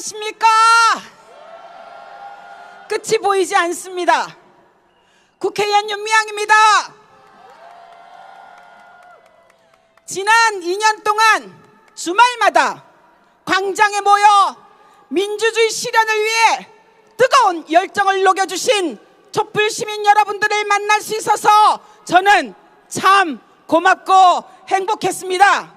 안녕하십니까? 끝이 보이지 않습니다. 국회의원 윤미향입니다. 지난 2년 동안 주말마다 광장에 모여 민주주의 실현을 위해 뜨거운 열정을 녹여주신 촛불 시민 여러분들을 만날 수 있어서 저는 참 고맙고 행복했습니다.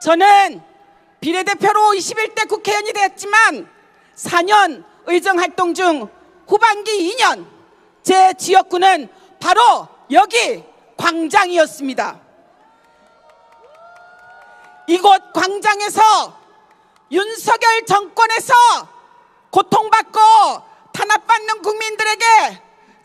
저는 비례대표로 21대 국회의원이 되었지만 4년 의정활동 중 후반기 2년 제 지역구는 바로 여기 광장이었습니다. 이곳 광장에서 윤석열 정권에서 고통받고 탄압받는 국민들에게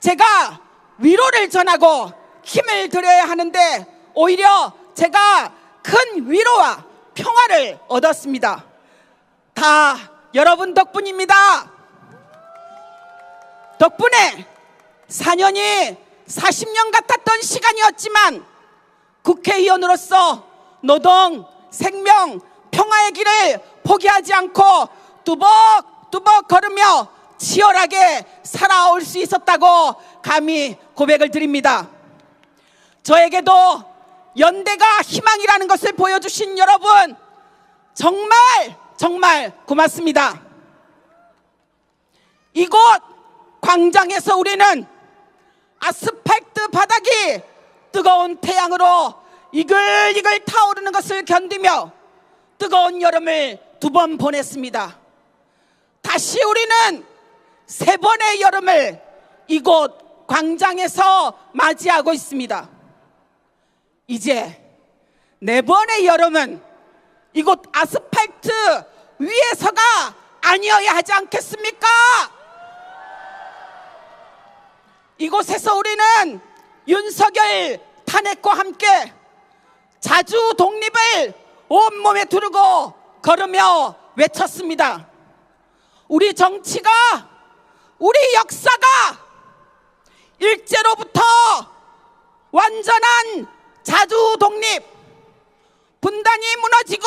제가 위로를 전하고 힘을 드려야 하는데 오히려 제가 큰 위로와 평화를 얻었습니다. 다 여러분 덕분입니다. 덕분에 4년이 40년 같았던 시간이었지만 국회의원으로서 노동, 생명, 평화의 길을 포기하지 않고 뚜벅뚜벅 걸으며 치열하게 살아올 수 있었다고 감히 고백을 드립니다. 저에게도 연대가 희망이라는 것을 보여주신 여러분 정말 고맙습니다. 이곳 광장에서 우리는 아스팔트 바닥이 뜨거운 태양으로 이글이글 타오르는 것을 견디며 뜨거운 여름을 2번 보냈습니다. 다시 우리는 3번의 여름을 이곳 광장에서 맞이하고 있습니다. 이제 4번의 여름은 이곳 아스팔트 위에서가 아니어야 하지 않겠습니까? 이곳에서 우리는 윤석열 탄핵과 함께 자주 독립을 온몸에 두르고 걸으며 외쳤습니다. 우리 정치가, 우리 역사가 일제로부터 완전한 자주 독립, 분단이 무너지고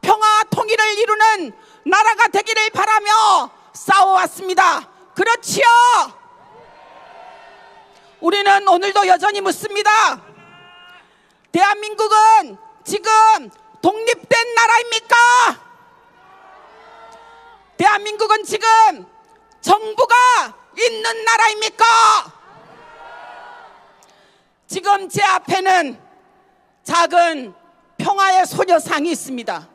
평화 통일을 이루는 나라가 되기를 바라며 싸워왔습니다. 그렇지요? 우리는 오늘도 여전히 묻습니다. 대한민국은 지금 독립된 나라입니까? 대한민국은 지금 정부가 있는 나라입니까? 지금 제 앞에는 작은 평화의 소녀상이 있습니다.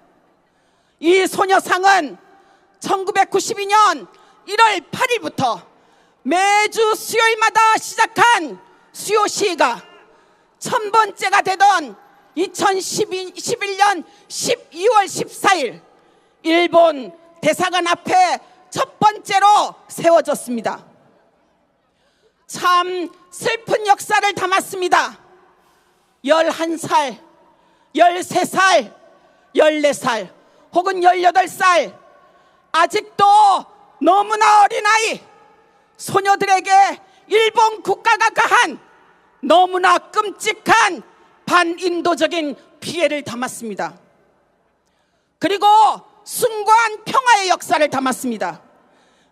이 소녀상은 1992년 1월 8일부터 매주 수요일마다 시작한 수요시위가 1000번째가 되던 2011년 12월 14일 일본 대사관 앞에 첫 번째로 세워졌습니다. 참 슬픈 역사를 담았습니다. 11살, 13살, 14살 혹은 18살 아직도 너무나 어린아이 소녀들에게 일본 국가가 가한 너무나 끔찍한 반인도적인 피해를 담았습니다. 그리고 숭고한 평화의 역사를 담았습니다.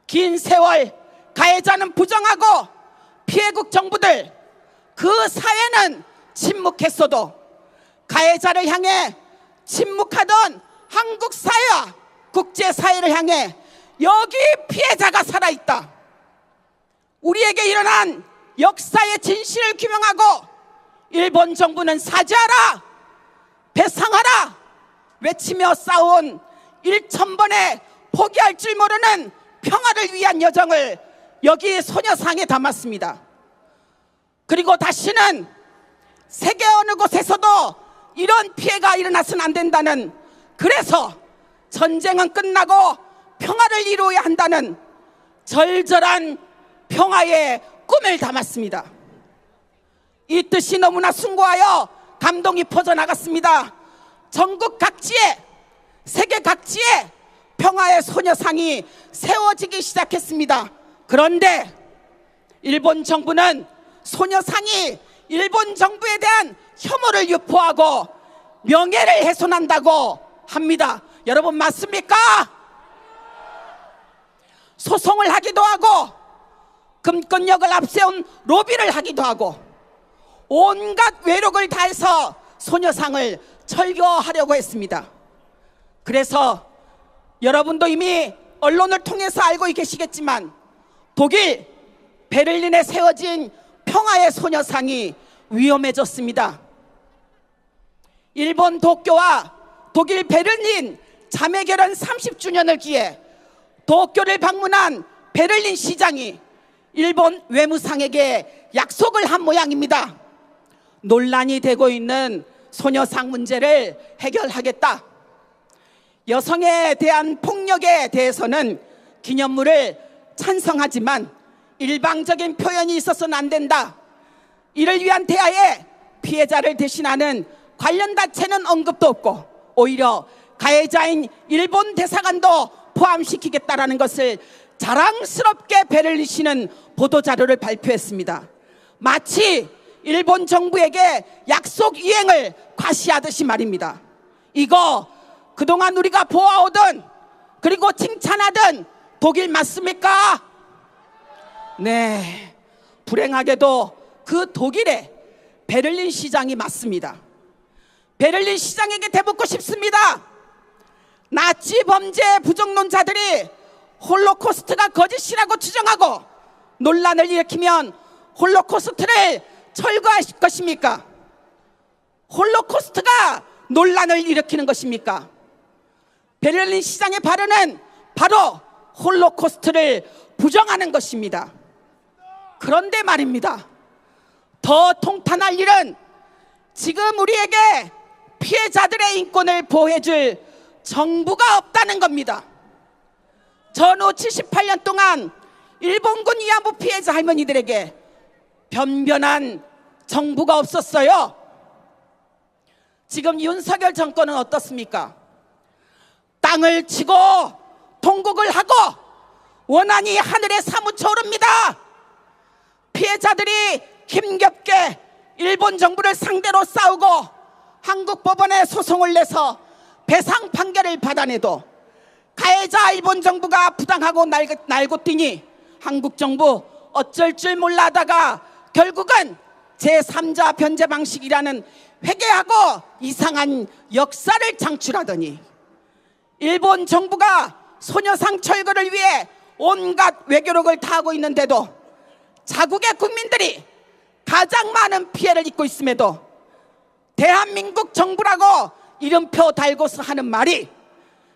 긴 세월 가해자는 부정하고 피해국 정부들 그 사회는 침묵했어도 가해자를 향해 침묵하던 한국 사회와 국제사회를 향해 여기 피해자가 살아있다. 우리에게 일어난 역사의 진실을 규명하고 일본 정부는 사죄하라, 배상하라 외치며 싸운 1000번의 포기할 줄 모르는 평화를 위한 여정을 여기 소녀상에 담았습니다. 그리고 다시는 세계 어느 곳에서도 이런 피해가 일어나서는 안 된다는, 그래서 전쟁은 끝나고 평화를 이루어야 한다는 절절한 평화의 꿈을 담았습니다. 이 뜻이 너무나 숭고하여 감동이 퍼져나갔습니다. 전국 각지에, 세계 각지에 평화의 소녀상이 세워지기 시작했습니다. 그런데 일본 정부는 소녀상이 일본 정부에 대한 혐오를 유포하고 명예를 훼손한다고 합니다. 여러분 맞습니까? 소송을 하기도 하고 금권력을 앞세운 로비를 하기도 하고 온갖 외력을 다해서 소녀상을 철거하려고 했습니다. 그래서 여러분도 이미 언론을 통해서 알고 계시겠지만 독일 베를린에 세워진 평화의 소녀상이 위험해졌습니다. 일본 도쿄와 독일 베를린 자매결연 30주년을 기해 도쿄를 방문한 베를린 시장이 일본 외무상에게 약속을 한 모양입니다. 논란이 되고 있는 소녀상 문제를 해결하겠다. 여성에 대한 폭력에 대해서는 기념물을 찬성하지만 일방적인 표현이 있어서는 안 된다. 이를 위한 대화에 피해자를 대신하는 관련 단체는 언급도 없고 오히려 가해자인 일본 대사관도 포함시키겠다라는 것을 자랑스럽게 베를린시는 보도자료를 발표했습니다. 마치 일본 정부에게 약속 이행을 과시하듯이 말입니다. 이거 그동안 우리가 보아오던 그리고 칭찬하던 독일 맞습니까? 네, 불행하게도 그 독일의 베를린 시장이 맞습니다. 베를린 시장에게 대묻고 싶습니다. 나치 범죄 부정론자들이 홀로코스트가 거짓이라고 주장하고 논란을 일으키면 홀로코스트를 철거하실 것입니까? 홀로코스트가 논란을 일으키는 것입니까? 베를린 시장의 발언은 바로 홀로코스트를 부정하는 것입니다. 그런데 말입니다. 더 통탄할 일은 지금 우리에게 피해자들의 인권을 보호해줄 정부가 없다는 겁니다. 전후 78년 동안 일본군 위안부 피해자 할머니들에게 변변한 정부가 없었어요. 지금 윤석열 정권은 어떻습니까? 땅을 치고 통곡을 하고 원한이 하늘에 사무쳐 오릅니다. 피해자들이 힘겹게 일본 정부를 상대로 싸우고 한국 법원에 소송을 내서 배상 판결을 받아내도 가해자 일본 정부가 부당하고 날고 뛰니 한국 정부 어쩔 줄 몰라 하다가 결국은 제3자 변제 방식이라는 회개하고 이상한 역사를 창출하더니 일본 정부가 소녀상 철거를 위해 온갖 외교력을 다하고 있는데도 자국의 국민들이 가장 많은 피해를 입고 있음에도 대한민국 정부라고 이름표 달고서 하는 말이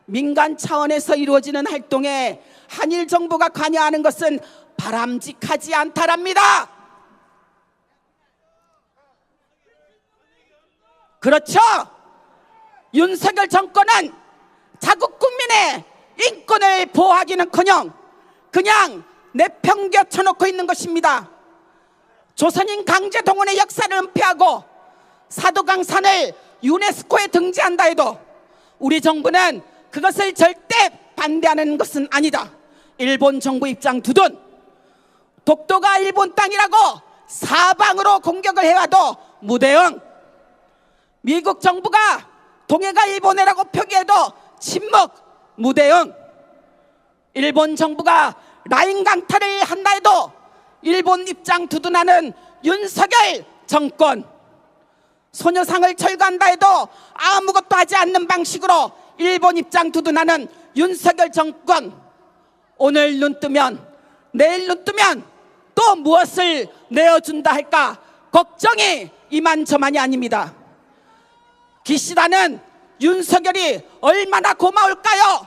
민간 차원에서 이루어지는 활동에 한일 정부가 관여하는 것은 바람직하지 않다랍니다. 그렇죠. 윤석열 정권은 자국 국민의 인권을 보호하기는커녕 그냥 내팽개쳐놓고 있는 것입니다. 조선인 강제동원의 역사를 은폐하고 사도강산을 유네스코에 등재한다 해도 우리 정부는 그것을 절대 반대하는 것은 아니다. 일본 정부 입장 두둔. 독도가 일본 땅이라고 사방으로 공격을 해와도 무대응. 미국 정부가 동해가 일본해라고 표기해도 침묵 무대응. 일본 정부가 라인 강탈을 한다 해도 일본 입장 두둔하는 윤석열 정권. 소녀상을 철거한다 해도 아무것도 하지 않는 방식으로 일본 입장 두둔하는 윤석열 정권. 오늘 눈 뜨면 내일 눈 뜨면 또 무엇을 내어준다 할까 걱정이 이만저만이 아닙니다. 기시다는 윤석열이 얼마나 고마울까요?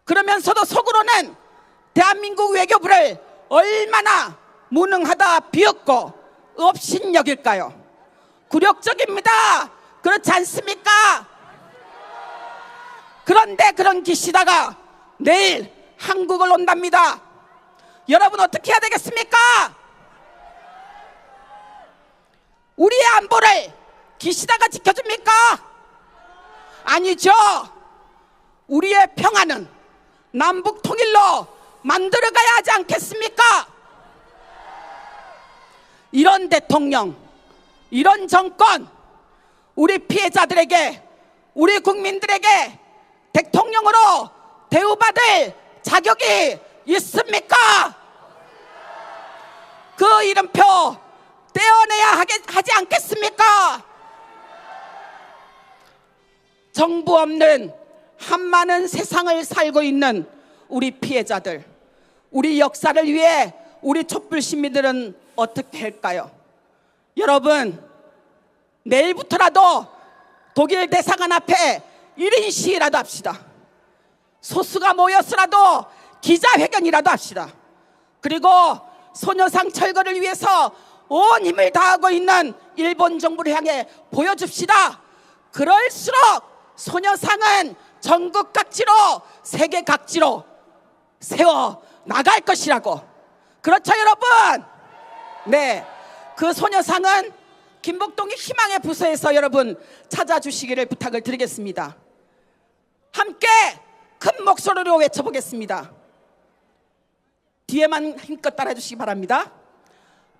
그러면서도 속으로는 대한민국 외교부를 얼마나 무능하다 비웃고 업신여길까요? 굴욕적입니다. 그렇지 않습니까? 그런데 그런 기시다가 내일 한국을 온답니다. 여러분 어떻게 해야 되겠습니까? 우리의 안보를 기시다가 지켜줍니까? 아니죠. 우리의 평화는 남북 통일로 만들어가야 하지 않겠습니까? 이런 대통령, 이런 정권, 우리 피해자들에게, 우리 국민들에게 대통령으로 대우받을 자격이 있습니까? 그 이름표 떼어내야 하지 않겠습니까? 정부 없는 한많은 세상을 살고 있는 우리 피해자들, 우리 역사를 위해 우리 촛불 시민들은 어떻게 할까요? 여러분, 내일부터라도 독일 대사관 앞에 1인 시위라도 합시다. 소수가 모여서라도 기자회견이라도 합시다. 그리고 소녀상 철거를 위해서 온 힘을 다하고 있는 일본 정부를 향해 보여줍시다. 그럴수록 소녀상은 전국 각지로, 세계 각지로 세워 나갈 것이라고. 그렇죠, 여러분? 네, 그 소녀상은 김복동의 희망의 부서에서 여러분 찾아주시기를 부탁을 드리겠습니다. 함께 큰 목소리로 외쳐보겠습니다. 뒤에만 힘껏 따라주시기 바랍니다.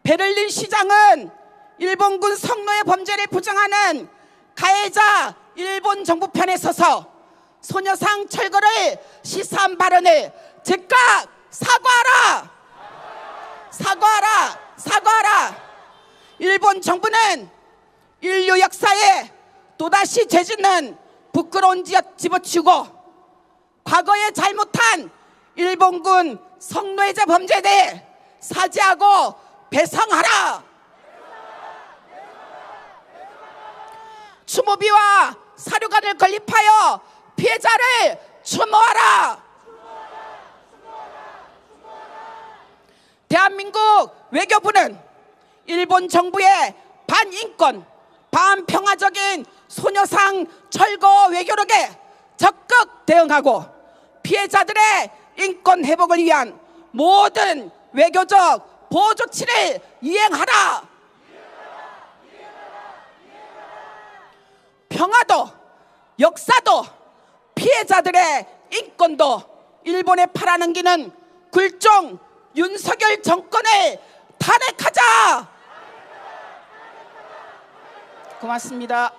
베를린 시장은 일본군 성노예 범죄를 부정하는 가해자 일본 정부 편에 서서 소녀상 철거를 시사한 발언을 즉각 사과하라! 사과하라! 사과하라! 일본 정부는 인류 역사에 또다시 죄짓는 부끄러운 지역 집어치우고 과거에 잘못한 일본군 성노예자 범죄에 대해 사죄하고 배상하라! 추모비와 사료관을 건립하여 피해자를 추모하라! 대한민국 외교부는 일본 정부의 반인권, 반평화적인 소녀상 철거 외교력에 적극 대응하고 피해자들의 인권 회복을 위한 모든 외교적 보호 조치를 이행하라. 평화도, 역사도, 피해자들의 인권도 일본에 팔아넘기는 굴종 윤석열 정권을 탄핵하자. 고맙습니다.